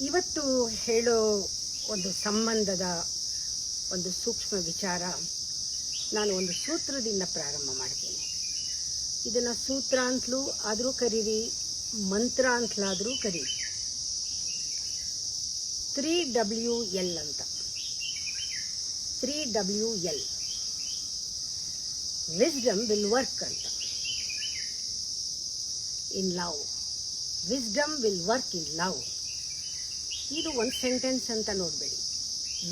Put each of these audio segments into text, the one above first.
ಇವತ್ತು ಹೇಳೋ ಒಂದು ಸಂಬಂಧದ ಒಂದು ಸೂಕ್ಷ್ಮ ವಿಚಾರ ನಾನು ಒಂದು ಸೂತ್ರದಿಂದ ಪ್ರಾರಂಭ ಮಾಡ್ತೀನಿ. ಇದನ್ನು ಸೂತ್ರ ಅಂತಲೂ ಆದರೂ ಕರೀರಿ, ಮಂತ್ರ ಅಂತಲಾದರೂ ಕರೀರಿ. 3WL ಅಂತ. 3WL ವಿಸ್ಡಮ್ ವಿಲ್ ವರ್ಕ್ ಅಂತ. In love, wisdom will work in love. ಇದು ಒಂದು ಸೆಂಟೆನ್ಸ್ ಅಂತ ನೋಡಬೇಡಿ.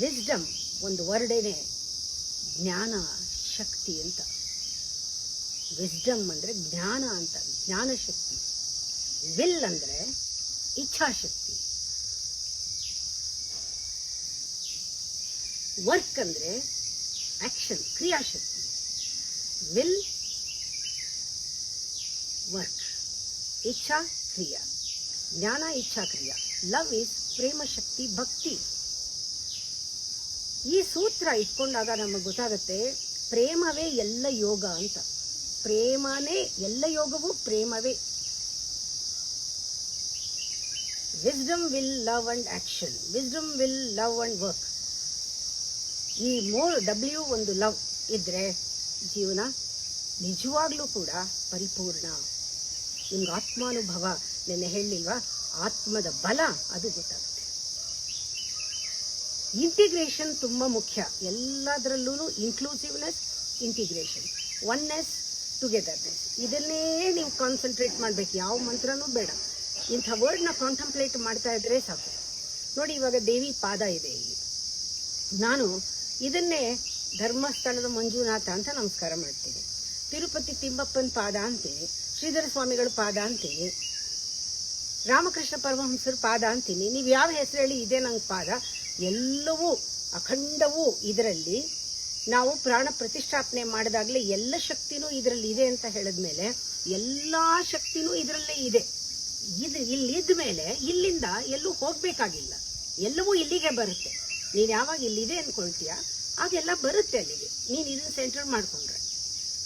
ವಿಸ್ಡಮ್ ಒಂದು ವರ್ಡೇನೆ ಜ್ಞಾನ ಶಕ್ತಿ ಅಂತ. ವಿಸ್ಡಮ್ ಅಂದರೆ ಜ್ಞಾನ ಅಂತ, ಜ್ಞಾನ ಶಕ್ತಿ. ವಿಲ್ ಅಂದರೆ ಇಚ್ಛಾಶಕ್ತಿ. ವರ್ಕ್ ಅಂದರೆ ಆಕ್ಷನ್, ಕ್ರಿಯಾಶಕ್ತಿ. ವಿಲ್, ವರ್ಕ್, ಇಚ್ಛಾ, ಕ್ರಿಯಾ. ಜ್ಞಾನ, ಇಚ್ಛಾ, ಕ್ರಿಯಾ. ಲವ್ ಈಸ್ ಪ್ರೇಮ ಶಕ್ತಿ, ಭಕ್ತಿ. ಈ ಸೂತ್ರ ಇಟ್ಕೊಂಡಾಗ ನಮಗೆ ಗೊತ್ತಾಗುತ್ತೆ ಪ್ರೇಮವೇ ಎಲ್ಲ ಯೋಗ ಅಂತ. ಪ್ರೇಮನೇ ಎಲ್ಲ ಯೋಗವೂ ಪ್ರೇಮವೇ. Wisdom will love and action, wisdom will love and work. ಈ W ಒಂದು ಲವ್ ಇದ್ರೆ ಜೀವನ ನಿಜವಾಗ್ಲೂ ಕೂಡ ಪರಿಪೂರ್ಣ. ನಿಮ್ಗೆ ಆತ್ಮಾನುಭವ, ನೆನ್ನೆ ಹೇಳಿಲ್ವಾ, ಆತ್ಮದ ಬಲ ಅದು ಗೊತ್ತಾಗುತ್ತೆ. ಇಂಟಿಗ್ರೇಷನ್ ತುಂಬ ಮುಖ್ಯ ಎಲ್ಲದರಲ್ಲೂ. Inclusiveness, integration, oneness, togetherness. ಇದನ್ನೇ ನೀವು ಕಾನ್ಸಂಟ್ರೇಟ್ ಮಾಡಬೇಕು. ಯಾವ ಮಂತ್ರನೂ ಬೇಡ. ಇಂಥ ವರ್ಡ್ನ ಕಾಂಟಂಪ್ಲೇಟ್ ಮಾಡ್ತಾ ಇದ್ರೆ ಸಾಕು. ನೋಡಿ, ಇವಾಗ ದೇವಿ ಪಾದ ಇದೆ ಇಲ್ಲಿ. ನಾನು ಇದನ್ನೇ ಧರ್ಮಸ್ಥಳದ ಮಂಜುನಾಥ ಅಂತ ನಮಸ್ಕಾರ ಮಾಡ್ತೀನಿ. ತಿರುಪತಿ ತಿಮ್ಮಪ್ಪನ ಪಾದ ಅಂತೀನಿ, ಶ್ರೀಧರ ಸ್ವಾಮಿಗಳ ಪಾದ ಅಂತೀನಿ, ರಾಮಕೃಷ್ಣ ಪರಮಹಂಸರ ಪಾದ ಅಂತೀನಿ. ನೀವು ಯಾವ ಹೆಸರು ಹೇಳಿ ಇದೇ ನಂಗೆ ಪಾದ. ಎಲ್ಲವೂ ಅಖಂಡವೂ ಇದರಲ್ಲಿ. ನಾವು ಪ್ರಾಣ ಪ್ರತಿಷ್ಠಾಪನೆ ಮಾಡಿದಾಗಲೇ ಎಲ್ಲ ಶಕ್ತಿನೂ ಇದರಲ್ಲಿ ಇದೆ ಅಂತ ಹೇಳಿದ್ಮೇಲೆ ಎಲ್ಲ ಶಕ್ತಿನೂ ಇದರಲ್ಲೇ ಇದೆ. ಇಲ್ಲಿದ್ದ ಮೇಲೆ ಇಲ್ಲಿಂದ ಎಲ್ಲೂ ಹೋಗ್ಬೇಕಾಗಿಲ್ಲ, ಎಲ್ಲವೂ ಇಲ್ಲಿಗೆ ಬರುತ್ತೆ. ನೀನು ಯಾವಾಗ ಇಲ್ಲಿದೆ ಅನ್ಕೊಳ್ತೀಯ ಆಗೆಲ್ಲ ಬರುತ್ತೆ ಅಲ್ಲಿಗೆ, ನೀನು ಇದನ್ನ ಸೆಂಟರ್ ಮಾಡ್ಕೊಂಡ್ರೆ.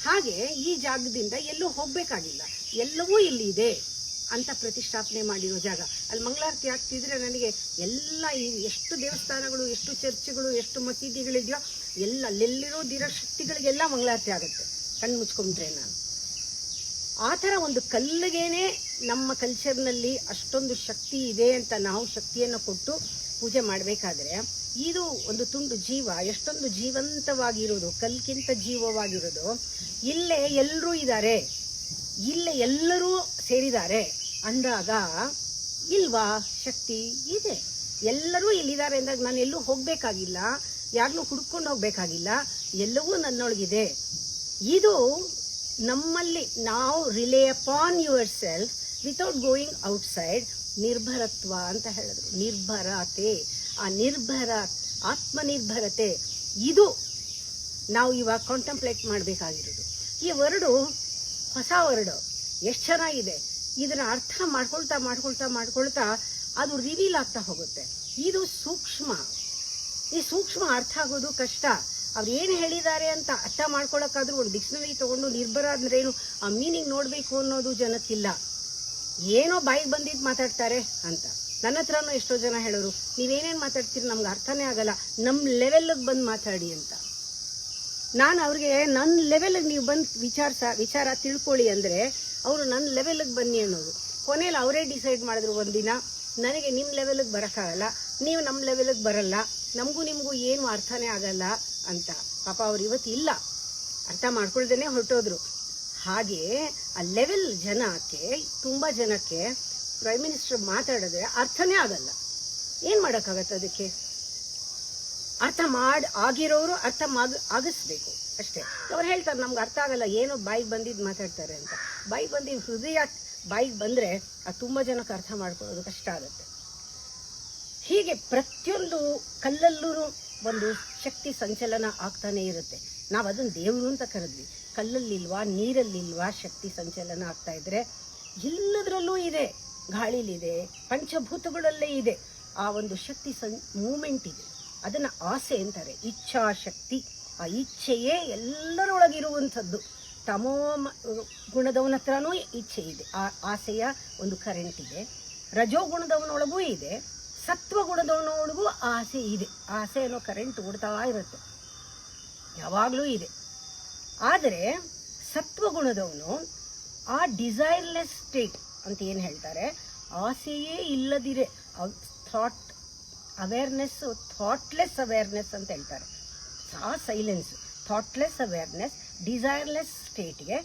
ಹಾಗೆ ಈ ಜಾಗದಿಂದ ಎಲ್ಲೂ ಹೋಗ್ಬೇಕಾಗಿಲ್ಲ, ಎಲ್ಲವೂ ಇಲ್ಲಿ ಇದೆ ಅಂತ ಪ್ರತಿಷ್ಠಾಪನೆ ಮಾಡಿರೋ ಜಾಗ. ಅಲ್ಲಿ ಮಂಗಳಾರತಿ ಆಗ್ತಿದ್ರೆ ನನಗೆ ಎಲ್ಲ ಎಷ್ಟು ದೇವಸ್ಥಾನಗಳು, ಎಷ್ಟು ಚರ್ಚ್ಗಳು, ಎಷ್ಟು ಮಸೀದಿಗಳಿದೆಯೋ ಎಲ್ಲ ಅಲ್ಲೆಲ್ಲಿರೋದಿರೋ ಶಕ್ತಿಗಳಿಗೆಲ್ಲ ಮಂಗಳಾರತಿ ಆಗುತ್ತೆ ಕಣ್ಣು ಮುಚ್ಕೊಂಡ್ರೆ. ನಾನು ಆ ಥರ ಒಂದು ಕಲ್ಲಿಗೇನೆ ನಮ್ಮ ಕಲ್ಚರ್ನಲ್ಲಿ ಅಷ್ಟೊಂದು ಶಕ್ತಿ ಇದೆ ಅಂತ ನಾವು ಶಕ್ತಿಯನ್ನು ಕೊಟ್ಟು ಪೂಜೆ ಮಾಡಬೇಕಾದ್ರೆ, ಇದು ಒಂದು ತುಂಡು ಜೀವ ಎಷ್ಟೊಂದು ಜೀವಂತವಾಗಿರೋದು, ಕಲ್ಕಿಂತ ಜೀವವಾಗಿರೋದು. ಇಲ್ಲೇ ಎಲ್ಲರೂ ಇದ್ದಾರೆ, ಇಲ್ಲೇ ಎಲ್ಲರೂ ಸೇರಿದ್ದಾರೆ ಅಂದಾಗ ಇಲ್ವಾ ಶಕ್ತಿ ಇದೆ. ಎಲ್ಲರೂ ಇಲ್ಲಿದ್ದಾರೆ ಅಂದಾಗ ನಾನು ಎಲ್ಲೂ ಹೋಗ್ಬೇಕಾಗಿಲ್ಲ, ಯಾರನ್ನೂ ಹುಡ್ಕೊಂಡು ಹೋಗ್ಬೇಕಾಗಿಲ್ಲ, ಎಲ್ಲವೂ ನನ್ನೊಳಗಿದೆ. ಇದು ನಮ್ಮಲ್ಲಿ ನಾವು rely upon yourself without going outside. ನಿರ್ಭರತ್ವ ಅಂತ ಹೇಳಿದ್ರು, ನಿರ್ಭರತೆ. ಆ ನಿರ್ಭರ, ಆತ್ಮನಿರ್ಭರತೆ, ಇದು ನಾವು ಇವಾಗ ಕಾಂಟಂಪ್ಲೇಟ್ ಮಾಡಬೇಕಾಗಿರೋದು. ಈ ವರ್ಡು ಹೊಸ ವರ್ಡು, ಎಷ್ಟು ಚೆನ್ನಾಗಿದೆ. ಇದನ್ನ ಅರ್ಥ ಮಾಡ್ಕೊಳ್ತಾ ಮಾಡ್ಕೊಳ್ತಾ ಮಾಡ್ಕೊಳ್ತಾ ಅದು ರಿವೀಲ್ ಆಗ್ತಾ ಹೋಗುತ್ತೆ. ಇದು ಸೂಕ್ಷ್ಮ. ಈ ಸೂಕ್ಷ್ಮ ಅರ್ಥ ಆಗೋದು ಕಷ್ಟ. ಅವ್ರು ಏನು ಹೇಳಿದ್ದಾರೆ ಅಂತ ಅರ್ಥ ಮಾಡ್ಕೊಳಕ್ಕಾದ್ರೂ ಒಂದು ಡಿಕ್ಷನರಿ ತಗೊಂಡು ನಿರ್ಭರ ಅಂದ್ರೆ ಏನು ಆ ಮೀನಿಂಗ್ ನೋಡ್ಬೇಕು ಅನ್ನೋದು ಜನಕ್ಕಿಲ್ಲ. ಏನೋ ಬಾಯಿಗೆ ಬಂದಿದ್ದು ಮಾತಾಡ್ತಾರೆ ಅಂತ. ನನ್ನ ಹತ್ರನೂ ಎಷ್ಟೋ ಜನ ಹೇಳೋರು, ನೀವೇನೇನು ಮಾತಾಡ್ತೀರಿ ನಮ್ಗೆ ಅರ್ಥನೇ ಆಗಲ್ಲ, ನಮ್ಮ ಲೆವೆಲ್ಗೆ ಬಂದು ಮಾತಾಡಿ ಅಂತ. ನಾನು ಅವ್ರಿಗೆ ನನ್ನ ಲೆವೆಲ್ಗೆ ನೀವು ಬಂದು ವಿಚಾರ ತಿಳ್ಕೊಳ್ಳಿ ಅಂದರೆ ಅವರು ನನ್ನ ಲೆವೆಲ್ಗೆ ಬನ್ನಿ ಅನ್ನೋದು. ಕೊನೆಯಲ್ಲಿ ಅವರೇ ಡಿಸೈಡ್ ಮಾಡಿದ್ರು ಒಂದಿನ, ನನಗೆ ನಿಮ್ಮ ಲೆವೆಲ್ಗೆ ಬರೋಕ್ಕಾಗಲ್ಲ, ನೀವು ನಮ್ಮ ಲೆವೆಲ್ಗೆ ಬರಲ್ಲ, ನಮಗೂ ನಿಮಗೂ ಏನು ಅರ್ಥನೇ ಆಗಲ್ಲ ಅಂತ. ಪಾಪ ಅವ್ರು ಇವತ್ತು ಇಲ್ಲ, ಅರ್ಥ ಮಾಡ್ಕೊಳ್ದೇನೆ ಹೊರಟೋದ್ರು. ಹಾಗೆ ಆ ಲೆವೆಲ್ ಜನಕ್ಕೆ, ತುಂಬ ಜನಕ್ಕೆ ಪ್ರೈಮ್ ಮಿನಿಸ್ಟರ್ ಮಾತಾಡಿದ್ರೆ ಅರ್ಥನೇ ಆಗಲ್ಲ. ಏನು ಮಾಡೋಕ್ಕಾಗತ್ತೆ ಅದಕ್ಕೆ? ಅರ್ಥ ಆಗಿರೋರು ಅರ್ಥ ಆಗಿಸ್ಬೇಕು ಅಷ್ಟೇ. ಅವ್ರು ಹೇಳ್ತಾರೆ ನಮ್ಗೆ ಅರ್ಥ ಆಗಲ್ಲ, ಏನೋ ಬಾಯಿಗೆ ಬಂದಿದ್ದು ಮಾತಾಡ್ತಾರೆ ಅಂತ. ಬಾಯಿಗೆ ಬಂದಿದ್ದು ಹೃದಯ ಬಾಯಿಗೆ ಬಂದರೆ ಅದು ತುಂಬ ಜನಕ್ಕೆ ಅರ್ಥ ಮಾಡ್ಕೊಳ್ಳೋದು ಕಷ್ಟ ಆಗುತ್ತೆ. ಹೀಗೆ ಪ್ರತಿಯೊಂದು ಕಲ್ಲಲ್ಲೂ ಒಂದು ಶಕ್ತಿ ಸಂಚಲನ ಆಗ್ತಾನೆ ಇರುತ್ತೆ. ನಾವು ಅದನ್ನು ದೇವರು ಅಂತ ಕರೆದ್ವಿ. ಕಲ್ಲಲ್ಲಿಲ್ವಾ, ನೀರಲ್ಲಿಲ್ವಾ ಶಕ್ತಿ ಸಂಚಲನ ಆಗ್ತಾ ಇದ್ರೆ? ಎಲ್ಲದರಲ್ಲೂ ಇದೆ. ಗಾಳಿಲಿದೆ, ಪಂಚಭೂತಗಳಲ್ಲೇ ಇದೆ. ಆ ಒಂದು ಶಕ್ತಿ ಮೂಮೆಂಟ್ ಇದೆ. ಅದನ್ನು ಆಸೆ ಅಂತಾರೆ, ಇಚ್ಛಾಶಕ್ತಿ. ಆ ಇಚ್ಛೆಯೇ ಎಲ್ಲರೊಳಗಿರುವಂಥದ್ದು. ತಮೋ ಗುಣದವನ ಹತ್ರನೂ ಇಚ್ಛೆ ಇದೆ, ಆ ಆಸೆಯ ಒಂದು ಕರೆಂಟ್ ಇದೆ. ರಜೋ ಗುಣದವನೊಳಗೂ ಇದೆ, ಸತ್ವಗುಣದವನೊಳಗೂ ಆಸೆ ಇದೆ. ಆಸೆ ಅನ್ನೋ ಕರೆಂಟ್ ಓಡ್ತಾ ಇರುತ್ತೆ, ಯಾವಾಗಲೂ ಇದೆ. ಆದರೆ ಸತ್ವಗುಣದವನು ಆ ಡಿಸೈರ್ಲೆಸ್ ಸ್ಟೇಟ್ ಅಂತ ಏನು ಹೇಳ್ತಾರೆ, ಆಸೆಯೇ ಇಲ್ಲದಿರೆ ಥಾಟ್ ಅವೇರ್ನೆಸ್, ಥಾಟ್ಲೆಸ್ ಅವೇರ್ನೆಸ್ ಅಂತ ಹೇಳ್ತಾರೆ. ಆ ಸೈಲೆನ್ಸ್, ಥಾಟ್ಲೆಸ್ ಅವೇರ್ನೆಸ್, ಡಿಸೈರ್ಲೆಸ್ ಸ್ಟೇಟ್ಗೆ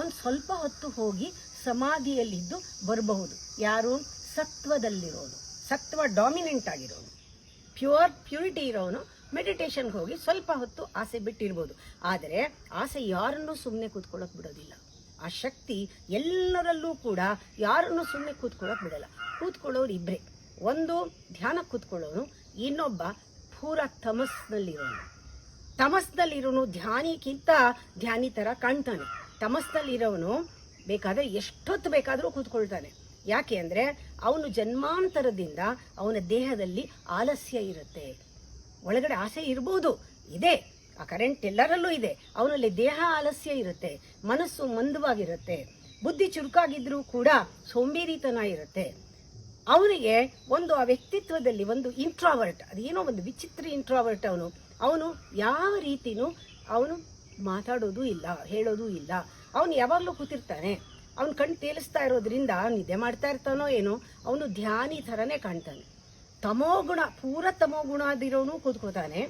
ಒಂದು ಸ್ವಲ್ಪ ಹೊತ್ತು ಹೋಗಿ ಸಮಾಧಿಯಲ್ಲಿದ್ದು ಬರಬಹುದು. ಯಾರು? ಸತ್ವದಲ್ಲಿರೋನು, ಸತ್ವ ಡಾಮಿನೆಂಟ್ ಆಗಿರೋನು, ಪ್ಯೂರಿಟಿ ಇರೋನು ಮೆಡಿಟೇಷನ್ಗೆ ಹೋಗಿ ಸ್ವಲ್ಪ ಹೊತ್ತು ಆಸೆ ಬಿಟ್ಟಿರ್ಬೋದು. ಆದರೆ ಆಸೆ ಯಾರನ್ನೂ ಸುಮ್ಮನೆ ಕೂತ್ಕೊಳ್ಳೋಕೆ ಬಿಡೋದಿಲ್ಲ. ಆ ಶಕ್ತಿ ಎಲ್ಲರಲ್ಲೂ ಕೂಡ ಯಾರನ್ನೂ ಸುಮ್ಮನೆ ಕೂತ್ಕೊಳ್ಳೋಕೆ ಬಿಡಲ್ಲ. ಕೂತ್ಕೊಳ್ಳೋರು ಇಬ್ಬರೇ, ಒಂದು ಧ್ಯಾನ ಕೂತ್ಕೊಳ್ಳೋನು, ಇನ್ನೊಬ್ಬ ಪೂರಾ ತಮಸ್ನಲ್ಲಿರೋನು ಧ್ಯಾನಿಗಿಂತ ಧ್ಯಾನಿ ಥರ ಕಾಣ್ತಾನೆ. ತಮಸ್ನಲ್ಲಿರೋನು ಬೇಕಾದರೆ ಎಷ್ಟೊತ್ತು ಬೇಕಾದರೂ ಕೂತ್ಕೊಳ್ತಾನೆ. ಯಾಕೆ ಅಂದರೆ ಅವನು ಜನ್ಮಾಂತರದಿಂದ ಅವನ ದೇಹದಲ್ಲಿ ಆಲಸ್ಯ ಇರುತ್ತೆ. ಒಳಗಡೆ ಆಸೆ ಇರ್ಬೋದು, ಇದೆ, ಆ ಕರೆಂಟ್ ಎಲ್ಲರಲ್ಲೂ ಇದೆ. ಅವನಲ್ಲಿ ದೇಹ ಆಲಸ್ಯ ಇರುತ್ತೆ, ಮನಸ್ಸು ಮಂದವಾಗಿರುತ್ತೆ, ಬುದ್ಧಿ ಚುರುಕಾಗಿದ್ರೂ ಕೂಡ ಸೋಂಬೇರಿತನ ಇರುತ್ತೆ. ಅವನಿಗೆ ಒಂದು ಆ ವ್ಯಕ್ತಿತ್ವದಲ್ಲಿ ಒಂದು ಇಂಟ್ರಾವರ್ಟ್, ಅದೇನೋ ಒಂದು ವಿಚಿತ್ರ ಇಂಟ್ರಾವರ್ಟ್. ಅವನು ಯಾವ ರೀತಿನೂ ಅವನು ಮಾತಾಡೋದು ಇಲ್ಲ, ಹೇಳೋದು ಇಲ್ಲ. ಅವನು ಯಾವಾಗಲೂ ಕೂತಿರ್ತಾನೆ. ಅವನು ಕಣ್ಣು ತೇಲಿಸ್ತಾ ಇರೋದ್ರಿಂದ ನಿದ್ದೆ ಮಾಡ್ತಾ ಇರ್ತಾನೋ ಏನೋ, ಅವನು ಧ್ಯಾನಿ ಥರನೇ ಕಾಣ್ತಾನೆ. ತಮೋಗುಣ, ಪೂರ ತಮೋಗುಣ ಅದಿರೋನು ಕೂತ್ಕೋತಾನೆ.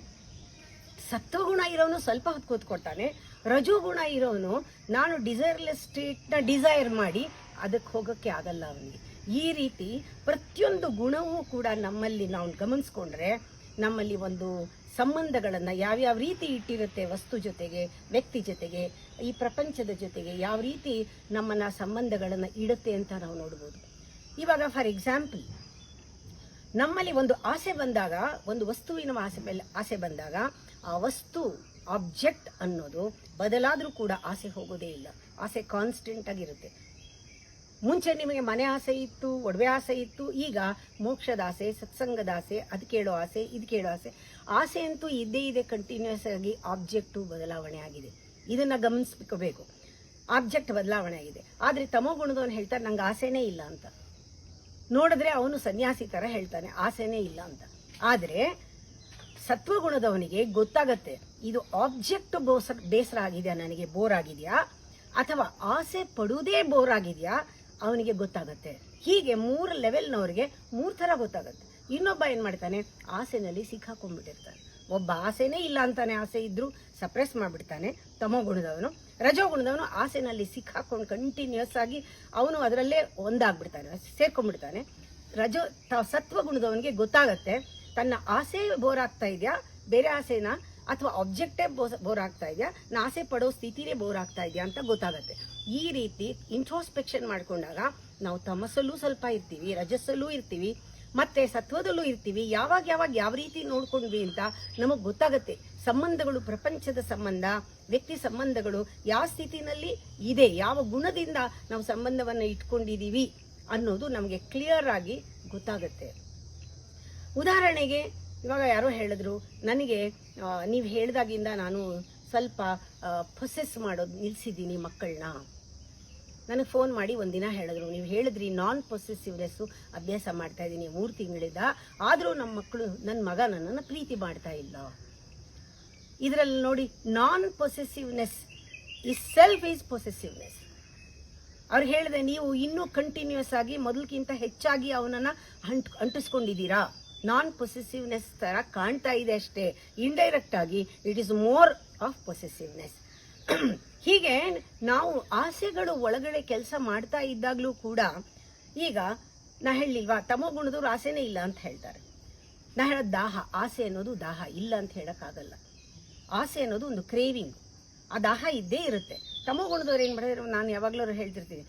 ಸತ್ವಗುಣ ಇರೋನು ಸ್ವಲ್ಪ ಹೊತ್ತು ಕೂತ್ಕೊಳ್ತಾನೆ. ರಜೋಗುಣ ಇರೋನು ನಾನು ಡಿಸೈರ್ಲೆಸ್ ಸ್ಟೇಟ್ನ ಡಿಸೈರ್ ಮಾಡಿ ಅದಕ್ಕೆ ಹೋಗೋಕ್ಕೆ ಆಗಲ್ಲ ಅವನಿಗೆ. ಈ ರೀತಿ ಪ್ರತಿಯೊಂದು ಗುಣವೂ ಕೂಡ ನಮ್ಮಲ್ಲಿ ನಾವು ಗಮನಿಸ್ಕೊಂಡ್ರೆ ನಮ್ಮಲ್ಲಿ ಒಂದು ಸಂಬಂಧಗಳನ್ನು ಯಾವ್ಯಾವ ರೀತಿ ಇಟ್ಟಿರುತ್ತೆ, ವಸ್ತು ಜೊತೆಗೆ, ವ್ಯಕ್ತಿ ಜೊತೆಗೆ, ಈ ಪ್ರಪಂಚದ ಜೊತೆಗೆ ಯಾವ ರೀತಿ ನಮ್ಮನ್ನ ಸಂಬಂಧಗಳನ್ನು ಇಡುತ್ತೆ ಅಂತ ನಾವು ನೋಡ್ಬೋದು. ಇವಾಗ ಫಾರ್ ಎಕ್ಸಾಂಪಲ್, ನಮ್ಮಲ್ಲಿ ಒಂದು ಆಸೆ ಬಂದಾಗ, ಒಂದು ವಸ್ತುವಿನ ಆಸೆ ಬಂದಾಗ, ಆ ವಸ್ತು ಆಬ್ಜೆಕ್ಟ್ ಅನ್ನೋದು ಬದಲಾದರೂ ಕೂಡ ಆಸೆ ಹೋಗೋದೇ ಇಲ್ಲ. ಆಸೆ ಕಾನ್ಸ್ಟೆಂಟ್ ಆಗಿರುತ್ತೆ. ಮುಂಚೆ ನಿಮಗೆ ಮನೆ ಆಸೆ ಇತ್ತು, ಒಡವೆ ಆಸೆ ಇತ್ತು, ಈಗ ಮೋಕ್ಷದ ಆಸೆ, ಸತ್ಸಂಗದ ಆಸೆ, ಅದು ಕೇಳೋ ಆಸೆ, ಇದು ಕೇಳೋ ಆಸೆ. ಆಸೆ ಅಂತೂ ಇದ್ದೇ ಇದೆ, ಕಂಟಿನ್ಯೂಸ್ ಆಗಿ. ಆಬ್ಜೆಕ್ಟು ಬದಲಾವಣೆ ಆಗಿದೆ, ಇದನ್ನ ಗಮನಿಸ್ಬೇಕು. ಆಬ್ಜೆಕ್ಟ್ ಬದಲಾವಣೆ ಆಗಿದೆ. ಆದರೆ ತಮೋಗುಣದವನು ಹೇಳ್ತಾರೆ ನಂಗೆ ಆಸೆನೇ ಇಲ್ಲ ಅಂತ. ನೋಡಿದ್ರೆ ಅವನು ಸನ್ಯಾಸಿ ಥರ ಹೇಳ್ತಾನೆ ಆಸೆನೇ ಇಲ್ಲ ಅಂತ. ಆದರೆ ಸತ್ವಗುಣದವನಿಗೆ ಗೊತ್ತಾಗತ್ತೆ, ಇದು ಆಬ್ಜೆಕ್ಟ್ ಬೇಸರ ಆಗಿದೆಯಾ, ನನಗೆ ಬೋರ್ ಆಗಿದೆಯಾ, ಅಥವಾ ಆಸೆ ಪಡುವುದೇ ಬೋರ್ ಆಗಿದೆಯಾ, ಅವನಿಗೆ ಗೊತ್ತಾಗತ್ತೆ. ಹೀಗೆ 3 ಲೆವೆಲ್ನವ್ರಿಗೆ 3 ಥರ ಗೊತ್ತಾಗತ್ತೆ. ಇನ್ನೊಬ್ಬ ಏನು ಮಾಡ್ತಾನೆ, ಆಸೆನಲ್ಲಿ ಸಿಕ್ಕಾಕೊಂಡ್ಬಿಟ್ಟಿರ್ತಾನೆ. ಒಬ್ಬ ಆಸೆನೇ ಇಲ್ಲ ಅಂತಾನೆ, ಆಸೆ ಇದ್ರೂ ಸಪ್ರೆಸ್ ಮಾಡಿಬಿಡ್ತಾನೆ ತಮೋಗುಣದವನು. ರಜೋಗುಣದವನು ಆಸೆನಲ್ಲಿ ಸಿಕ್ಕಾಕೊಂಡು ಕಂಟಿನ್ಯೂಸ್ ಆಗಿ ಅವನು ಅದರಲ್ಲೇ ಒಂದಾಗ್ಬಿಡ್ತಾನೆ, ಸೇರ್ಕೊಂಡ್ಬಿಡ್ತಾನೆ. ಸತ್ವಗುಣದವನಿಗೆ ಗೊತ್ತಾಗತ್ತೆ ತನ್ನ ಆಸೆ ಬೋರ್ ಆಗ್ತಾ ಇದೆಯಾ, ಬೇರೆ ಆಸೆನ, ಅಥವಾ ಆಬ್ಜೆಕ್ಟೇ ಬೋರ್ ಆಗ್ತಾ ಇದೆಯಾ, ನಾ ಆಸೆ ಪಡೋ ಸ್ಥಿತಿನೇ ಬೋರ್ ಆಗ್ತಾ ಇದೆಯಾ ಅಂತ ಗೊತ್ತಾಗತ್ತೆ. ಈ ರೀತಿ ಇಂಟ್ರೋಸ್ಪೆಕ್ಷನ್ ಮಾಡ್ಕೊಂಡಾಗ ನಾವು ತಮಸ್ಸಲ್ಲೂ ಸ್ವಲ್ಪ ಇರ್ತೀವಿ, ರಜಸ್ಸಲ್ಲೂ ಇರ್ತೀವಿ, ಮತ್ತೆ ಸತ್ವದಲ್ಲೂ ಇರ್ತೀವಿ. ಯಾವಾಗ ಯಾವ ರೀತಿ ನೋಡ್ಕೊಂಡ್ವಿ ಅಂತ ನಮಗೆ ಗೊತ್ತಾಗತ್ತೆ. ಸಂಬಂಧಗಳು, ಪ್ರಪಂಚದ ಸಂಬಂಧ, ವ್ಯಕ್ತಿ ಸಂಬಂಧಗಳು ಯಾವ ಸ್ಥಿತಿನಲ್ಲಿ ಇದೆ, ಯಾವ ಗುಣದಿಂದ ನಾವು ಸಂಬಂಧವನ್ನು ಇಟ್ಕೊಂಡಿದೀವಿ ಅನ್ನೋದು ನಮಗೆ ಕ್ಲಿಯರ್ ಆಗಿ ಗೊತ್ತಾಗತ್ತೆ. ಉದಾಹರಣೆಗೆ, ಇವಾಗ ಯಾರೋ ಹೇಳಿದ್ರು ನನಗೆ, ನೀವು ಹೇಳಿದಾಗಿಂದ ನಾನು ಸ್ವಲ್ಪ ಪೊಸೆಸ್ ಮಾಡೋದು ನಿಲ್ಲಿಸಿದ್ದೀನಿ ಮಕ್ಕಳನ್ನ. ನನಗೆ ಫೋನ್ ಮಾಡಿ ಒಂದಿನ ಹೇಳಿದ್ರು, ನೀವು ಹೇಳಿದ್ರಿ ನಾನ್ ಪೊಸೆಸಿವ್ನೆಸ್ಸು ಅಭ್ಯಾಸ ಮಾಡ್ತಾ ಇದ್ದೀನಿ 3 ತಿಂಗಳಿಂದ, ಆದರೂ ನನ್ನ ಮಗ ನನ್ನನ್ನು ಪ್ರೀತಿ ಮಾಡ್ತಾ ಇಲ್ಲ. ಇದರಲ್ಲಿ ನೋಡಿ, non possessiveness is self is possessiveness. ಅವ್ರು ಹೇಳಿದೆ, ನೀವು ಇನ್ನೂ ಕಂಟಿನ್ಯೂಸ್ ಆಗಿ ಮೊದಲಕ್ಕಿಂತ ಹೆಚ್ಚಾಗಿ ಅವನನ್ನು ಅಂಟಿಸ್ಕೊಂಡಿದ್ದೀರಾ. ನಾನ್ ಪೊಸೆಸಿವ್ನೆಸ್ ತರ ಕಾಣ್ತಾ ಇದೆ ಅಷ್ಟೇ, ಇಂಡೈರೆಕ್ಟ್ ಆಗಿ it is more of possessiveness. ಹೀಗೆ ನಾವು ಆಸೆಗಳು ಒಳಗಡೆ ಕೆಲಸ ಮಾಡ್ತಾ ಇದ್ದಾಗಲೂ ಕೂಡ, ಈಗ ನಾ ಹೇಳಿಲ್ವಾ, ತಮೋಗುಣದವ್ರು ಆಸೆನೇ ಇಲ್ಲ ಅಂತ ಹೇಳ್ತಾರೆ. ನಾ ಹೇಳೋದು ದಾಹ, ಆಸೆ ಅನ್ನೋದು ದಾಹ, ಇಲ್ಲ ಅಂತ ಹೇಳೋಕ್ಕಾಗಲ್ಲ. ಆಸೆ ಅನ್ನೋದು ಒಂದು ಕ್ರೇವಿಂಗ್, ಆ ದಾಹ ಇದ್ದೇ ಇರುತ್ತೆ. ತಮೋಗುಣದವ್ರು ಏನು ಮಾಡಿದ್ರೆ, ನಾನು ಯಾವಾಗಲೂ ಹೇಳ್ತಿರ್ತೀನಿ,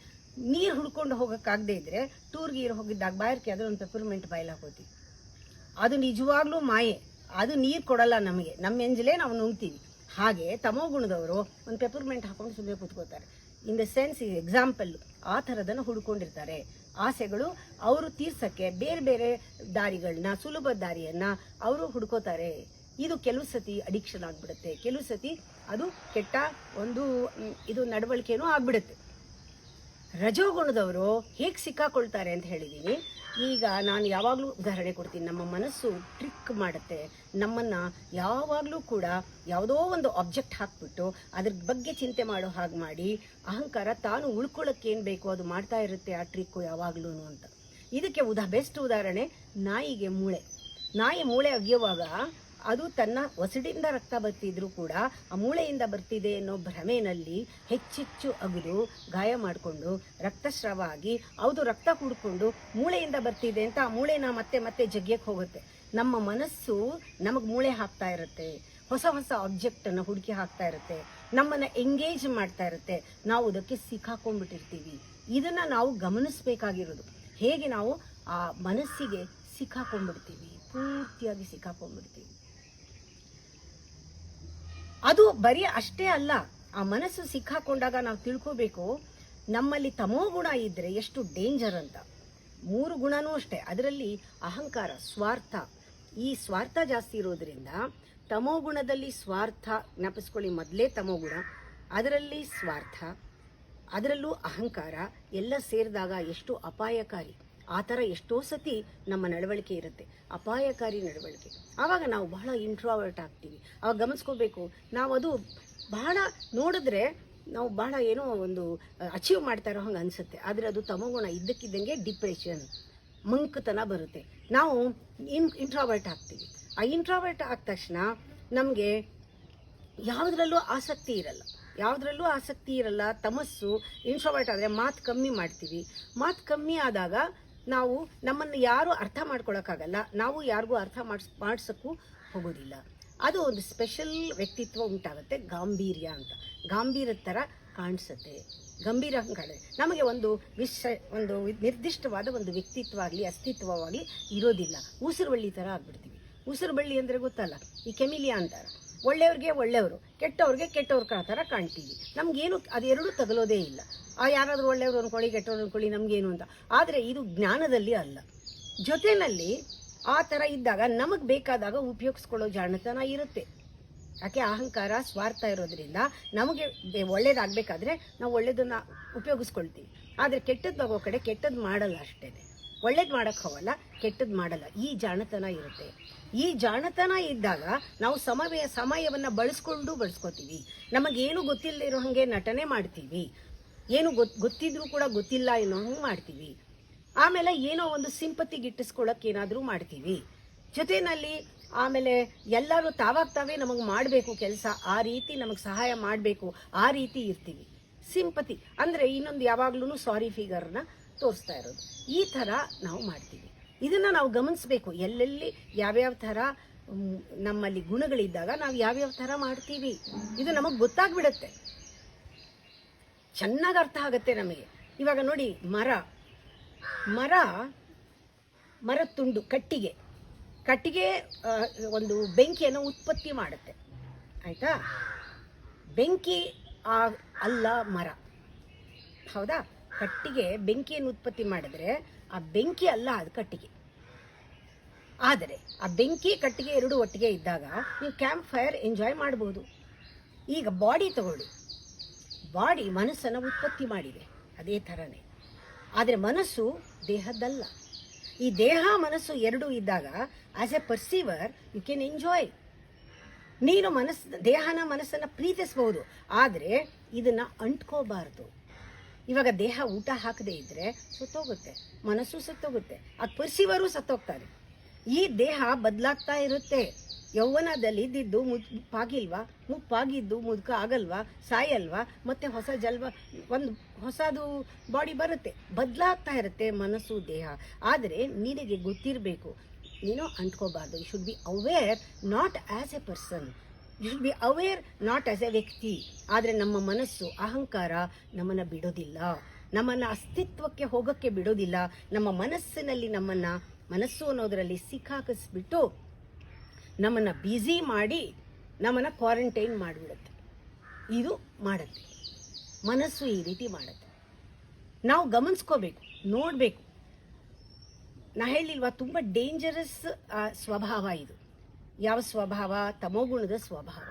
ನೀರು ಹುಡ್ಕೊಂಡು ಹೋಗೋಕ್ಕಾಗದೇ ಇದ್ರೆ ಟೂರ್ಗೆ ಹೋಗಿದ್ದಾಗ ಬಾಯರ್ಕೆ ಅದರ ಒಂದು ಪೆಪರ್ಮೆಂಟ್ ಬಾಯ್ಲಾಗ ಹೋಗ್ತೀವಿ. ಅದು ನಿಜವಾಗ್ಲೂ ಮಾಯೆ, ಅದು ನೀರು ಕೊಡಲ್ಲ ನಮಗೆ, ನಮ್ಮ ಎಂಜಲೇ ನಾವು ನುಂಗ್ತೀವಿ. ಹಾಗೆ ತಮೋಗುಣದವರು ಒಂದು ಪೆಪರ್ಮೆಂಟ್ ಹಾಕೊಂಡು ಸುಮ್ಮನೆ ಕೂತ್ಕೋತಾರೆ. ಇನ್ ದ ಸೆನ್ಸ್, ಎಕ್ಸಾಂಪಲ್, ಆ ಥರದನ್ನು ಹುಡ್ಕೊಂಡಿರ್ತಾರೆ. ಆಸೆಗಳು ಅವರು ತೀರ್ಸಕ್ಕೆ ಬೇರೆ ಬೇರೆ ದಾರಿಗಳನ್ನ, ಸುಲಭ ದಾರಿಯನ್ನ ಅವರು ಹುಡ್ಕೋತಾರೆ. ಇದು ಕೆಲವು ಸತಿ ಅಡಿಕ್ಷನ್ ಆಗ್ಬಿಡುತ್ತೆ, ಕೆಲವು ಸತಿ ಅದು ಕೆಟ್ಟ ಒಂದು ಇದು ನಡವಳಿಕೆನೂ ಆಗ್ಬಿಡುತ್ತೆ. ರಜೋಗುಣದವರು ಹೇಗೆ ಸಿಕ್ಕಾಕೊಳ್ತಾರೆ ಅಂತ ಹೇಳಿದ್ದೀನಿ. ಈಗ ನಾನು ಯಾವಾಗಲೂ ಉದಾಹರಣೆ ಕೊಡ್ತೀನಿ. ನಮ್ಮ ಮನಸ್ಸು ಟ್ರಿಕ್ ಮಾಡುತ್ತೆ. ನಮ್ಮನ್ನು ಯಾವಾಗಲೂ ಕೂಡ ಯಾವುದೋ ಒಂದು ಆಬ್ಜೆಕ್ಟ್ ಹಾಕ್ಬಿಟ್ಟು ಅದ್ರ ಬಗ್ಗೆ ಚಿಂತೆ ಮಾಡೋ ಹಾಗೆ ಮಾಡಿ ಅಹಂಕಾರ ತಾನು ಉಳ್ಕೊಳ್ಳೋಕ್ಕೆ ಏನು ಬೇಕೋ ಅದು ಮಾಡ್ತಾ ಇರುತ್ತೆ ಆ ಟ್ರಿಕ್ಕು ಯಾವಾಗಲೂ ಅಂತ. ಇದಕ್ಕೆ ಬೆಸ್ಟ್ ಉದಾಹರಣೆ ನಾಯಿಗೆ ಮೂಳೆ. ನಾಯಿ ಮೂಳೆ ಅಗಿಯುವಾಗ ಅದು ತನ್ನ ಒಸಡಿಂದ ರಕ್ತ ಬರ್ತಿದ್ರು ಕೂಡ ಆ ಮೂಳೆಯಿಂದ ಬರ್ತಿದೆ ಅನ್ನೋ ಭ್ರಮೆಯಲ್ಲಿ ಹೆಚ್ಚೆಚ್ಚು ಅಗಿದು ಗಾಯ ಮಾಡಿಕೊಂಡು ರಕ್ತಸ್ರಾವ ಆಗಿ ಅದು ರಕ್ತ ಕುಡ್ಕೊಂಡು ಮೂಳೆಯಿಂದ ಬರ್ತಿದೆ ಅಂತ ಆ ಮೂಳೆನ ಮತ್ತೆ ಮತ್ತೆ ಜಗ್ಗಕ್ಕೆ ಹೋಗುತ್ತೆ. ನಮ್ಮ ಮನಸ್ಸು ನಮಗೆ ಮೂಳೆ ಹಾಕ್ತಾ ಇರುತ್ತೆ, ಹೊಸ ಹೊಸ ಆಬ್ಜೆಕ್ಟನ್ನು ಹುಡುಕಿ ಹಾಕ್ತಾ ಇರುತ್ತೆ, ನಮ್ಮನ್ನು ಎಂಗೇಜ್ ಮಾಡ್ತಾ ಇರುತ್ತೆ. ನಾವು ಅದಕ್ಕೆ ಸಿಕ್ಕಾಕೊಂಡ್ಬಿಟ್ಟಿರ್ತೀವಿ. ಇದನ್ನು ನಾವು ಗಮನಿಸಬೇಕಾಗಿರೋದು. ಹೇಗೆ ನಾವು ಆ ಮನಸ್ಸಿಗೆ ಸಿಕ್ಕಾಕೊಂಡ್ಬಿಡ್ತೀವಿ, ಪೂರ್ತಿಯಾಗಿ ಸಿಕ್ಕಾಕೊಂಡ್ಬಿಡ್ತೀವಿ. ಅದು ಬರೀ ಅಷ್ಟೇ ಅಲ್ಲ, ಆ ಮನಸ್ಸು ಸಿಕ್ಕಾಕೊಂಡಾಗ ನಾವು ತಿಳ್ಕೋಬೇಕು ನಮ್ಮಲ್ಲಿ ತಮೋಗುಣ ಇದ್ದರೆ ಎಷ್ಟು ಡೇಂಜರ್ ಅಂತ. 3 ಗುಣನೂ ಅಷ್ಟೇ. ಅದರಲ್ಲಿ ಅಹಂಕಾರ, ಸ್ವಾರ್ಥ, ಈ ಸ್ವಾರ್ಥ ಜಾಸ್ತಿ ಇರೋದ್ರಿಂದ ತಮೋಗುಣದಲ್ಲಿ ಸ್ವಾರ್ಥ ಜ್ಞಾಪಿಸ್ಕೊಳ್ಳಿ. ಮೊದಲೇ ತಮೋಗುಣ, ಅದರಲ್ಲಿ ಸ್ವಾರ್ಥ, ಅದರಲ್ಲೂ ಅಹಂಕಾರ ಎಲ್ಲ ಸೇರಿದಾಗ ಎಷ್ಟು ಅಪಾಯಕಾರಿ. ಆ ಥರ ಎಷ್ಟೋ ಸತಿ ನಮ್ಮ ನಡವಳಿಕೆ ಇರುತ್ತೆ, ಅಪಾಯಕಾರಿ ನಡವಳಿಕೆ. ಆವಾಗ ನಾವು ಬಹಳ ಇಂಟ್ರೋವರ್ಟ್ ಆಗ್ತೀವಿ. ಆವಾಗ ಗಮನಿಸ್ಕೋಬೇಕು, ನಾವು ಅದು ಬಹಳ ನೋಡಿದ್ರೆ ನಾವು ಬಹಳ ಏನೋ ಒಂದು ಅಚೀವ್ ಮಾಡ್ತಾ ಇರೋ ಹಂಗೆ ಅನಿಸುತ್ತೆ. ಆದರೆ ಅದು ತಮೋಗುಣ ಇದ್ದಕ್ಕಿದ್ದಂಗೆ ಡಿಪ್ರೆಷನ್, ಮಂಕತನ ಬರುತ್ತೆ. ನಾವು ಇಂಟ್ರೋವರ್ಟ್ ಆಗ್ತೀವಿ. ಆ ಇಂಟ್ರೋವರ್ಟ್ ಆದ ತಕ್ಷಣ ನಮಗೆ ಯಾವುದರಲ್ಲೂ ಆಸಕ್ತಿ ಇರಲ್ಲ, ತಮಸ್ಸು. ಇಂಟ್ರೋವರ್ಟ್ ಆದರೆ ಮಾತು ಕಮ್ಮಿ ಮಾಡ್ತೀವಿ. ಮಾತು ಕಮ್ಮಿ ಆದಾಗ ನಾವು ನಮ್ಮನ್ನು ಯಾರು ಅರ್ಥ ಮಾಡ್ಕೊಳಕ್ಕಾಗಲ್ಲ, ನಾವು ಯಾರಿಗೂ ಅರ್ಥ ಮಾಡಿಸೋಕ್ಕೂ ಹೋಗೋದಿಲ್ಲ. ಅದು ಒಂದು ಸ್ಪೆಷಲ್ ವ್ಯಕ್ತಿತ್ವ ಉಂಟಾಗುತ್ತೆ, ಗಾಂಭೀರ್ಯ ಅಂತ. ಗಾಂಭೀರ್ಯದ ಥರ ಕಾಣಿಸುತ್ತೆ. ಗಂಭೀರ ಕಾಣಿದೆ ನಮಗೆ ಒಂದು ನಿರ್ದಿಷ್ಟವಾದ ಒಂದು ವ್ಯಕ್ತಿತ್ವ ಆಗಲಿ ಅಸ್ತಿತ್ವವಾಗಲಿ ಇರೋದಿಲ್ಲ. ಉಸಿರುಬಳ್ಳಿ ಥರ ಆಗ್ಬಿಡ್ತೀವಿ. ಉಸಿರುಬಳ್ಳಿ ಅಂದರೆ ಗೊತ್ತಲ್ಲ, ಈ ಕೆಮಿಲಿಯಾ ಅಂತಾರೆ. ಒಳ್ಳೆಯವ್ರಿಗೆ ಒಳ್ಳೆಯವರು, ಕೆಟ್ಟವ್ರಿಗೆ ಕೆಟ್ಟವ್ರ ಥರ ಕಾಣ್ತೀವಿ. ನಮಗೇನು ಅದೆರಡೂ ತಗಲೋದೇ ಇಲ್ಲ. ಯಾರಾದರೂ ಒಳ್ಳೆಯವರು ಅಂದ್ಕೊಳ್ಳಿ, ಕೆಟ್ಟವ್ರು ಅಂದ್ಕೊಳ್ಳಿ, ನಮಗೇನು ಅಂತ. ಆದರೆ ಇದು ಜ್ಞಾನದಲ್ಲಿ ಅಲ್ಲ. ಜೊತೆಯಲ್ಲಿ ಆ ಥರ ಇದ್ದಾಗ ನಮಗೆ ಬೇಕಾದಾಗ ಉಪಯೋಗಿಸ್ಕೊಳ್ಳೋ ಜಾಣತನ ಇರುತ್ತೆ. ಯಾಕೆ ಅಹಂಕಾರ ಸ್ವಾರ್ಥ ಇರೋದ್ರಿಂದ ನಮಗೆ ಒಳ್ಳೇದಾಗಬೇಕಾದ್ರೆ ನಾವು ಒಳ್ಳೇದನ್ನು ಉಪಯೋಗಿಸ್ಕೊಳ್ತೀವಿ. ಆದರೆ ಕೆಟ್ಟದ್ದು ಕಡೆ ಕೆಟ್ಟದ್ದು ಮಾಡಲ್ಲ ಅಷ್ಟೇ. ಒಳ್ಳೇದು ಮಾಡೋಕ್ಕೆ ಹೋಗಲ್ಲ, ಕೆಟ್ಟದ್ದು ಮಾಡಲ್ಲ. ಈ ಜಾಣತನ ಇರುತ್ತೆ. ಈ ಜಾಣತನ ಇದ್ದಾಗ ನಾವು ಸಮಯವನ್ನು ಬಳಸ್ಕೋತೀವಿ. ನಮಗೇನು ಗೊತ್ತಿಲ್ಲದೆ ಇರೋ ಹಾಗೆ ನಟನೆ ಮಾಡ್ತೀವಿ. ಏನು ಗೊತ್ತಿದ್ರೂ ಕೂಡ ಗೊತ್ತಿಲ್ಲ ಅನ್ನೋ ಹಂಗೆ ಮಾಡ್ತೀವಿ. ಆಮೇಲೆ ಏನೋ ಒಂದು ಸಿಂಪತಿ ಗಿಟ್ಟಿಸ್ಕೊಳ್ಳೋಕೆ ಏನಾದರೂ ಮಾಡ್ತೀವಿ. ಜೊತೆಯಲ್ಲಿ ಆಮೇಲೆ ಎಲ್ಲರೂ ತಾವೇ ನಮಗೆ ಮಾಡಬೇಕು ಕೆಲಸ, ಆ ರೀತಿ ನಮಗೆ ಸಹಾಯ ಮಾಡಬೇಕು, ಆ ರೀತಿ ಇರ್ತೀವಿ. ಸಿಂಪತಿ ಅಂದರೆ ಇನ್ನೊಂದು ಯಾವಾಗ್ಲೂ ಸಾರಿ ಫಿಗರ್ನ ತೋರಿಸ್ತಾ ಇರೋದು. ಈ ಥರ ನಾವು ಮಾಡ್ತೀವಿ. ಇದನ್ನು ನಾವು ಗಮನಿಸಬೇಕು. ಎಲ್ಲೆಲ್ಲಿ ಯಾವ್ಯಾವ ಥರ ನಮ್ಮಲ್ಲಿ ಗುಣಗಳಿದ್ದಾಗ ನಾವು ಯಾವ್ಯಾವ ಥರ ಮಾಡ್ತೀವಿ ಇದು ನಮಗೆ ಗೊತ್ತಾಗ್ಬಿಡುತ್ತೆ, ಚೆನ್ನಾಗಿ ಅರ್ಥ ಆಗುತ್ತೆ ನಮಗೆ. ಇವಾಗ ನೋಡಿ, ಮರದ ತುಂಡು, ಕಟ್ಟಿಗೆ ಒಂದು ಬೆಂಕಿಯನ್ನು ಉತ್ಪತ್ತಿ ಮಾಡುತ್ತೆ, ಆಯಿತಾ? ಬೆಂಕಿ ಅಲ್ಲ ಮರ, ಹೌದಾ? ಕಟ್ಟಿಗೆ ಬೆಂಕಿಯನ್ನು ಉತ್ಪತ್ತಿ ಮಾಡಿದ್ರೆ ಆ ಬೆಂಕಿ ಅಲ್ಲ, ಅದು ಕಟ್ಟಿಗೆ. ಆದರೆ ಆ ಬೆಂಕಿ ಕಟ್ಟಿಗೆ ಎರಡು ಒಟ್ಟಿಗೆ ಇದ್ದಾಗ ನೀವು ಕ್ಯಾಂಪ್ ಫೈರ್ ಎಂಜಾಯ್ ಮಾಡ್ಬೋದು. ಈಗ ಬಾಡಿ ತಗೊಳ್ಳಿ, ಬಾಡಿ ಮನಸ್ಸನ್ನು ಉತ್ಪತ್ತಿ ಮಾಡಿದೆ, ಅದೇ ಥರನೇ. ಆದರೆ ಮನಸ್ಸು ದೇಹದ್ದಲ್ಲ. ಈ ದೇಹ ಮನಸ್ಸು ಎರಡೂ ಇದ್ದಾಗ as a perceiver you can enjoy. ನೀನು ಮನಸ್ಸನ್ನು ಪ್ರೀತಿಸ್ಬೋದು, ಆದರೆ ಇದನ್ನು ಅಂಟ್ಕೋಬಾರ್ದು. ಇವಾಗ ದೇಹ ಊಟ ಹಾಕದೇ ಇದ್ದರೆ ಸತ್ತೋಗುತ್ತೆ, ಮನಸ್ಸು ಸತ್ತೋಗುತ್ತೆ, ಆ ಪರ್ಸೀವರು ಸತ್ತೋಗ್ತಾರೆ. ಈ ದೇಹ ಬದಲಾಗ್ತಾ ಇರುತ್ತೆ. ಯೌವನದಲ್ಲಿ ಇದ್ದಿದ್ದು ಮುಪ್ಪಾಗಿದ್ದು ಮುದುಕ ಆಗಲ್ವಾ, ಸಾಯಲ್ವಾ, ಮತ್ತೆ ಒಂದು ಹೊಸದು ಬಾಡಿ ಬರುತ್ತೆ, ಬದಲಾಗ್ತಾ ಇರುತ್ತೆ ಮನಸ್ಸು ದೇಹ. ಆದರೆ ನಿನಗೆ ಗೊತ್ತಿರಬೇಕು, ನೀನು ಅಂಟ್ಕೋಬಾರ್ದು. You should be aware not as a person, you should be aware not as a ವ್ಯಕ್ತಿ. ಆದರೆ ನಮ್ಮ ಮನಸ್ಸು ಅಹಂಕಾರ ನಮ್ಮನ್ನು ಬಿಡೋದಿಲ್ಲ, ನಮ್ಮನ್ನು ಅಸ್ತಿತ್ವಕ್ಕೆ ಹೋಗೋಕ್ಕೆ ಬಿಡೋದಿಲ್ಲ. ನಮ್ಮ ಮನಸ್ಸಿನಲ್ಲಿ ಮನಸ್ಸು ಅನ್ನೋದರಲ್ಲಿ ಸಿಕ್ಕಾಕಿಸ್ಬಿಟ್ಟು ನಮ್ಮನ್ನು ಬ್ಯುಸಿ ಮಾಡಿ ನಮ್ಮನ್ನು ಕ್ವಾರಂಟೈನ್ ಮಾಡಿಬಿಡುತ್ತೆ. ಇದು ಮಾಡುತ್ತೆ ಮನಸ್ಸು, ಈ ರೀತಿ ಮಾಡುತ್ತೆ. ನಾವು ಗಮನಿಸ್ಕೋಬೇಕು, ನೋಡಬೇಕು. ನಾ ಹೇಳಿಲ್ವಾ, ತುಂಬ ಡೇಂಜರಸ್ ಸ್ವಭಾವ ಇದು. ಯಾವ ಸ್ವಭಾವ? ತಮೋಗುಣದ ಸ್ವಭಾವ.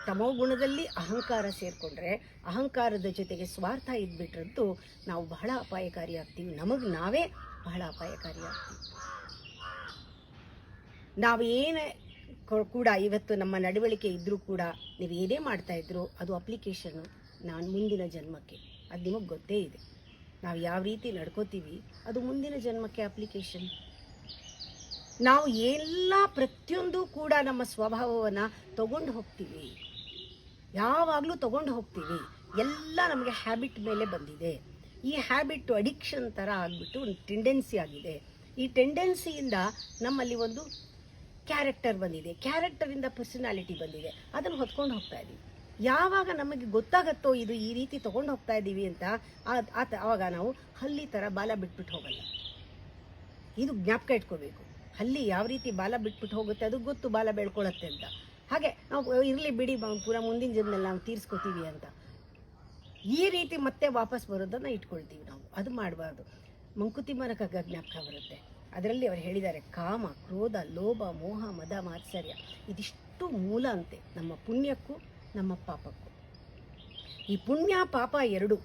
ತಮೋಗುಣದಲ್ಲಿ ಅಹಂಕಾರ ಸೇರಿಕೊಂಡ್ರೆ, ಅಹಂಕಾರದ ಜೊತೆಗೆ ಸ್ವಾರ್ಥ ಇದ್ಬಿಟ್ರಂತೂ ನಾವು ಬಹಳ ಅಪಾಯಕಾರಿ ಆಗ್ತೀವಿ, ನಮಗೆ ನಾವೇ ಬಹಳ ಅಪಾಯಕಾರಿ ಆಗ್ತೀವಿ. ನಾವೇನೇ ಕೂಡ ಇವತ್ತು ನಮ್ಮ ನಡವಳಿಕೆ ಇದ್ದರೂ ಕೂಡ ನೀವು ಏನೇ ಮಾಡ್ತಾಯಿದ್ರು ಅದು ಅಪ್ಲಿಕೇಶನ್ನು ನಾನು ಮುಂದಿನ ಜನ್ಮಕ್ಕೆ. ಅದು ನಿಮಗೆ ಗೊತ್ತೇ ಇದೆ, ನಾವು ಯಾವ ರೀತಿ ನಡ್ಕೋತೀವಿ ಅದು ಮುಂದಿನ ಜನ್ಮಕ್ಕೆ ಅಪ್ಲಿಕೇಶನ್. ನಾವು ಎಲ್ಲ ಪ್ರತಿಯೊಂದು ಕೂಡ ನಮ್ಮ ಸ್ವಭಾವವನ್ನು ತಗೊಂಡು ಹೋಗ್ತೀವಿ, ಯಾವಾಗಲೂ ತಗೊಂಡು ಹೋಗ್ತೀವಿ. ಎಲ್ಲ ನಮಗೆ ಹ್ಯಾಬಿಟ್ ಮೇಲೆ ಬಂದಿದೆ. ಈ ಹ್ಯಾಬಿಟ್ಟು ಅಡಿಕ್ಷನ್ ಥರ ಆಗಿಬಿಟ್ಟು ಒಂದು ಟೆಂಡೆನ್ಸಿ ಆಗಿದೆ. ಈ ಟೆಂಡೆನ್ಸಿಯಿಂದ ನಮ್ಮಲ್ಲಿ ಒಂದು ಕ್ಯಾರೆಕ್ಟರ್ ಬಂದಿದೆ, ಕ್ಯಾರೆಕ್ಟರಿಂದ ಪರ್ಸನಾಲಿಟಿ ಬಂದಿದೆ, ಅದನ್ನು ಹೊತ್ಕೊಂಡು ಹೋಗ್ತಾ ಇದ್ದೀವಿ. ಯಾವಾಗ ನಮಗೆ ಗೊತ್ತಾಗತ್ತೋ ಇದು ಈ ರೀತಿ ತೊಗೊಂಡು ಹೋಗ್ತಾ ಇದ್ದೀವಿ ಅಂತ, ಆವಾಗ ನಾವು ಹಲ್ಲಿ ಥರ ಬಾಲ ಬಿಟ್ಬಿಟ್ಟು ಹೋಗಲ್ಲ. ಇದು ಜ್ಞಾಪಕ ಇಟ್ಕೋಬೇಕು. ಹಲ್ಲಿ ಯಾವ ರೀತಿ ಬಾಲ ಬಿಟ್ಬಿಟ್ಟು ಹೋಗುತ್ತೆ ಅದು ಗೊತ್ತು, ಬಾಲ ಬೆಳ್ಕೊಳತ್ತೆ ಅಂತ. ಹಾಗೆ ನಾವು ಇರಲಿ ಬಿಡಿ ಪೂರ ಮುಂದಿನ ಜನ್ಮದಲ್ಲಿ ನಾವು ತೀರಿಸ್ಕೋತೀವಿ ಅಂತ ಈ ರೀತಿ ಮತ್ತೆ ವಾಪಸ್ ಬರೋದನ್ನು ಇಟ್ಕೊಳ್ತೀವಿ ನಾವು. ಅದು ಮಾಡಬಾರ್ದು. ಮಂಕುತಿಮ್ಮನ ಕಗ್ಗ ಜ್ಞಾಪಕ ಬರುತ್ತೆ. ಅದರಲ್ಲಿ ಅವರು ಹೇಳಿದ್ದಾರೆ, ಕಾಮ, ಕ್ರೋಧ, ಲೋಭ, ಮೋಹ, ಮದ, ಮಾತ್ಸರ್ಯ ಇದಿಷ್ಟು ಮೂಲ ಅಂತೆ ನಮ್ಮ ಪುಣ್ಯಕ್ಕೂ ನಮ್ಮ ಪಾಪಕ್ಕೂ. ಈ ಪುಣ್ಯ ಪಾಪ ಎರಡು,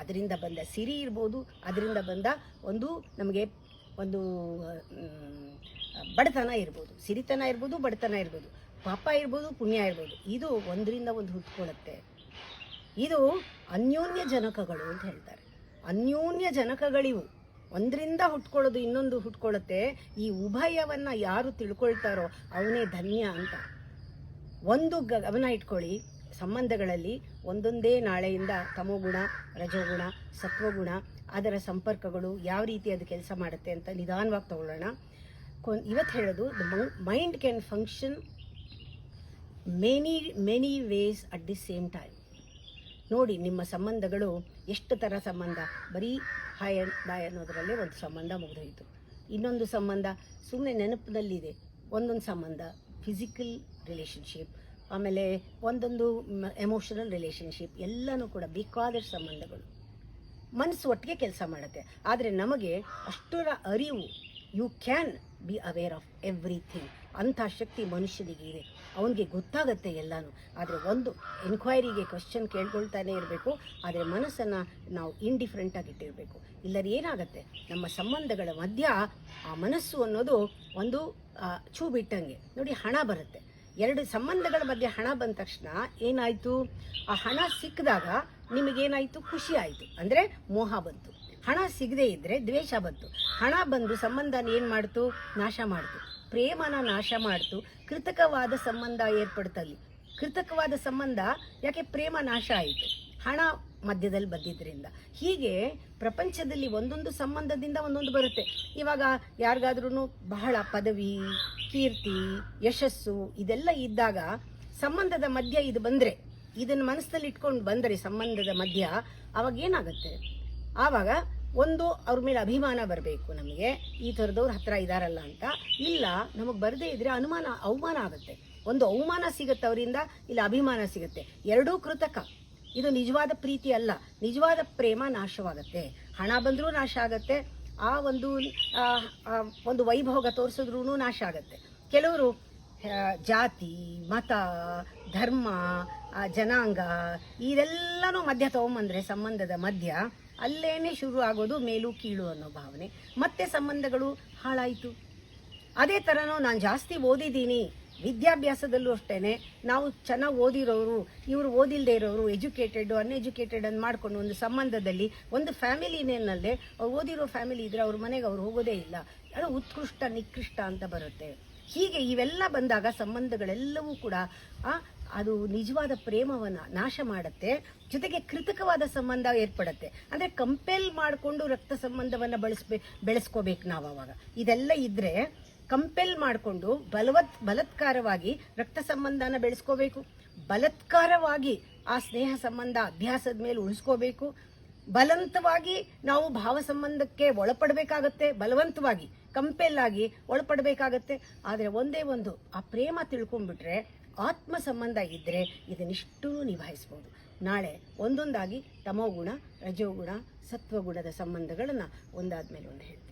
ಅದರಿಂದ ಬಂದ ಸಿರಿ ಇರ್ಬೋದು, ಅದರಿಂದ ಬಂದ ಒಂದು ನಮಗೆ ಒಂದು ಬಡತನ ಇರ್ಬೋದು, ಸಿರಿತನ ಇರ್ಬೋದು, ಬಡತನ ಇರ್ಬೋದು, ಪಾಪ ಇರ್ಬೋದು, ಪುಣ್ಯ ಇರ್ಬೋದು. ಇದು ಒಂದರಿಂದ ಒಂದು ಹುಟ್ಕೊಳ್ಳುತ್ತೆ. ಇದು ಅನ್ಯೋನ್ಯ ಜನಕಗಳು ಅಂತ ಹೇಳ್ತಾರೆ. ಅನ್ಯೋನ್ಯ ಜನಕಗಳಿವು. ಒಂದರಿಂದ ಹುಟ್ಕೊಳ್ಳೋದು ಇನ್ನೊಂದು ಹುಟ್ಕೊಳ್ಳುತ್ತೆ. ಈ ಉಭಯವನ್ನು ಯಾರು ತಿಳ್ಕೊಳ್ತಾರೋ ಅವನೇ ಧನ್ಯ ಅಂತ. ಒಂದು ಗಮನ ಇಟ್ಕೊಳ್ಳಿ, ಸಂಬಂಧಗಳಲ್ಲಿ ಒಂದೊಂದೇ ನಾಳೆಯಿಂದ ತಮೋಗುಣ, ರಜೋಗುಣ, ಸತ್ವಗುಣ, ಅದರ ಸಂಪರ್ಕಗಳು ಯಾವ ರೀತಿ ಅದು ಕೆಲಸ ಮಾಡುತ್ತೆ ಅಂತ ನಿಧಾನವಾಗಿ ತಗೊಳ್ಳೋಣ. ಇವತ್ತು ಹೇಳೋದು, the mind can function many ways at the same time. ನೋಡಿ ನಿಮ್ಮ ಸಂಬಂಧಗಳು ಎಷ್ಟು ಥರ ಸಂಬಂಧ. ಬರೀ ಹಾಯ್ ಆ್ಯಂಡ್ ಬಾಯ್ ಅನ್ನೋದರಲ್ಲೇ ಒಂದು ಸಂಬಂಧ ಮುಗಿದೋಯಿತು. ಇನ್ನೊಂದು ಸಂಬಂಧ ಸುಮ್ಮನೆ ನೆನಪಿನಲ್ಲಿದೆ. ಒಂದೊಂದು ಸಂಬಂಧ ಫಿಸಿಕಲ್ ರಿಲೇಷನ್ಶಿಪ್, ಆಮೇಲೆ ಒಂದೊಂದು ಎಮೋಷನಲ್ ರಿಲೇಷನ್ಶಿಪ್, ಎಲ್ಲನೂ ಕೂಡ ಬೇಕಾದಷ್ಟು ಸಂಬಂಧಗಳು. ಮನಸ್ಸು ಒಟ್ಟಿಗೆ ಕೆಲಸ ಮಾಡುತ್ತೆ. ಆದರೆ ನಮಗೆ ಅಷ್ಟರ ಅರಿವು, you can be aware of everything, ಅಂಥ ಶಕ್ತಿ ಮನುಷ್ಯನಿಗೆ ಇದೆ. ಅವನಿಗೆ ಗೊತ್ತಾಗತ್ತೆ ಎಲ್ಲನೂ. ಆದರೆ ಒಂದು ಎನ್ಕ್ವೈರಿಗೆ ಕ್ವಶನ್ ಕೇಳ್ಕೊಳ್ತಾನೆ ಇರಬೇಕು. ಆದರೆ ಮನಸ್ಸನ್ನು ನಾವು ಇಂಡಿಫ್ರೆಂಟಾಗಿ ಇಟ್ಟಿರಬೇಕು. ಇಲ್ಲದ್ರೆ ಏನಾಗುತ್ತೆ, ನಮ್ಮ ಸಂಬಂಧಗಳ ಮಧ್ಯ ಆ ಮನಸ್ಸು ಅನ್ನೋದು ಒಂದು ಚೂ ಬಿಟ್ಟಂಗೆ. ನೋಡಿ, ಹಣ ಬರುತ್ತೆ. ಎರಡು ಸಂಬಂಧಗಳ ಮಧ್ಯೆ ಹಣ ಬಂದ ತಕ್ಷಣ ಏನಾಯಿತು, ಆ ಹಣ ಸಿಕ್ಕಿದಾಗ ನಿಮಗೇನಾಯಿತು, ಖುಷಿ ಆಯಿತು, ಅಂದರೆ ಮೋಹ ಬಂತು. ಹಣ ಸಿಗದೇ ಇದ್ದರೆ ದ್ವೇಷ ಬಂತು. ಹಣ ಬಂದು ಸಂಬಂಧನ ಏನು ಮಾಡ್ತು, ನಾಶ ಮಾಡ್ತು. ಪ್ರೇಮನ ನಾಶ ಮಾಡ್ತು. ಕೃತಕವಾದ ಸಂಬಂಧ ಏರ್ಪಡ್ತಲ್ಲಿ. ಕೃತಕವಾದ ಸಂಬಂಧ ಯಾಕೆ, ಪ್ರೇಮ ನಾಶ ಆಯಿತು, ಹಣ ಮಧ್ಯದಲ್ಲಿ ಬಂದಿದ್ದರಿಂದ. ಹೀಗೆ ಪ್ರಪಂಚದಲ್ಲಿ ಒಂದೊಂದು ಸಂಬಂಧದಿಂದ ಒಂದೊಂದು ಬರುತ್ತೆ. ಇವಾಗ ಯಾರಿಗಾದ್ರೂ ಬಹಳ ಪದವಿ, ಕೀರ್ತಿ, ಯಶಸ್ಸು ಇದೆಲ್ಲ ಇದ್ದಾಗ ಸಂಬಂಧದ ಮಧ್ಯ ಇದು ಬಂದರೆ, ಇದನ್ನು ಮನಸ್ಸಲ್ಲಿ ಇಟ್ಕೊಂಡು ಬಂದರೆ ಸಂಬಂಧದ ಮಧ್ಯ, ಆವಾಗ ಏನಾಗುತ್ತೆ, ಆವಾಗ ಒಂದು ಅವ್ರ ಮೇಲೆ ಅಭಿಮಾನ ಬರಬೇಕು ನಮಗೆ, ಈ ಥರದವ್ರು ಹತ್ರ ಇದ್ದಾರಲ್ಲ ಅಂತ. ಇಲ್ಲ, ನಮಗೆ ಬರದೇ ಇದ್ರೆ ಅವಮಾನ ಆಗುತ್ತೆ. ಒಂದು ಅವಮಾನ ಸಿಗುತ್ತೆ ಅವರಿಂದ, ಇಲ್ಲ ಅಭಿಮಾನ ಸಿಗುತ್ತೆ. ಎರಡೂ ಕೃತಕ. ಇದು ನಿಜವಾದ ಪ್ರೀತಿ ಅಲ್ಲ. ನಿಜವಾದ ಪ್ರೇಮ ನಾಶವಾಗುತ್ತೆ. ಹಣ ಬಂದರೂ ನಾಶ ಆಗುತ್ತೆ, ಆ ಒಂದು ವೈಭೋಗ ತೋರಿಸಿದ್ರೂ ನಾಶ ಆಗುತ್ತೆ. ಕೆಲವರು ಜಾತಿ, ಮತ, ಧರ್ಮ, ಜನಾಂಗ ಇದೆಲ್ಲನೂ ಮಧ್ಯ ತಗೊಂಬಂದರೆ ಸಂಬಂಧದ ಮಧ್ಯ, ಅಲ್ಲೇನೆ ಶುರು ಆಗೋದು ಮೇಲು ಕೀಳು ಅನ್ನೋ ಭಾವನೆ. ಮತ್ತೆ ಸಂಬಂಧಗಳು ಹಾಳಾಯಿತು. ಅದೇ ಥರನೂ ನಾನು ಜಾಸ್ತಿ ಓದಿದ್ದೀನಿ, ವಿದ್ಯಾಭ್ಯಾಸದಲ್ಲೂ ಅಷ್ಟೇ. ನಾವು ಚೆನ್ನಾಗಿ ಓದಿರೋರು, ಇವರು ಓದಿಲ್ಲದೆ ಇರೋರು, ಎಜುಕೇಟೆಡ್ ಅನ್ಎಜುಕೇಟೆಡ್ ಅಂತ ಮಾಡ್ಕೊಂಡು ಒಂದು ಸಂಬಂಧದಲ್ಲಿ, ಒಂದು ಫ್ಯಾಮಿಲಿನಲ್ಲೇ ಅವ್ರು ಓದಿರೋ ಫ್ಯಾಮಿಲಿ ಇದ್ದರೆ ಅವ್ರ ಮನೆಗೆ ಅವ್ರು ಹೋಗೋದೇ ಇಲ್ಲ. ಅದು ಉತ್ಕೃಷ್ಟ ನಿಕೃಷ್ಟ ಅಂತ ಬರುತ್ತೆ. ಹೀಗೆ ಇವೆಲ್ಲ ಬಂದಾಗ ಸಂಬಂಧಗಳೆಲ್ಲವೂ ಕೂಡ ಅದು ನಿಜವಾದ ಪ್ರೇಮವನ್ನು ನಾಶ ಮಾಡುತ್ತೆ. ಜೊತೆಗೆ ಕೃತಕವಾದ ಸಂಬಂಧ ಏರ್ಪಡುತ್ತೆ. ಅಂದರೆ ಕಂಪೇಲ್ ಮಾಡಿಕೊಂಡು ರಕ್ತ ಸಂಬಂಧವನ್ನು ಬೆಳೆಸ್ಕೋಬೇಕು ನಾವು. ಆವಾಗ ಇದೆಲ್ಲ ಇದ್ದರೆ ಕಂಪೇಲ್ ಮಾಡಿಕೊಂಡು ಬಲತ್ಕಾರವಾಗಿ ರಕ್ತ ಸಂಬಂಧನ ಬೆಳೆಸ್ಕೋಬೇಕು. ಬಲತ್ಕಾರವಾಗಿ ಆ ಸ್ನೇಹ ಸಂಬಂಧ ಅಭ್ಯಾಸದ ಮೇಲೆ ಉಳಿಸ್ಕೋಬೇಕು. ಬಲವಂತವಾಗಿ ನಾವು ಭಾವ ಸಂಬಂಧಕ್ಕೆ ಒಳಪಡಬೇಕಾಗತ್ತೆ. ಬಲವಂತವಾಗಿ ಕಂಪೇಲ್ ಆಗಿ ಒಳಪಡಬೇಕಾಗತ್ತೆ. ಆದರೆ ಒಂದೇ ಒಂದು, ಆ ಪ್ರೇಮ ತಿಳ್ಕೊಂಡ್ಬಿಟ್ರೆ, ಆತ್ಮ ಸಂಬಂಧ ಇದ್ದರೆ ಇದನ್ನಿಷ್ಟೂ ನಿಭಾಯಿಸ್ಬೋದು. ನಾಳೆ ಒಂದೊಂದಾಗಿ ತಮೋಗುಣ, ರಜೋಗುಣ, ಸತ್ವಗುಣದ ಸಂಬಂಧಗಳನ್ನು ಒಂದಾದ್ಮೇಲೆ ಒಂದು ಹೇಳ್ತೀನಿ.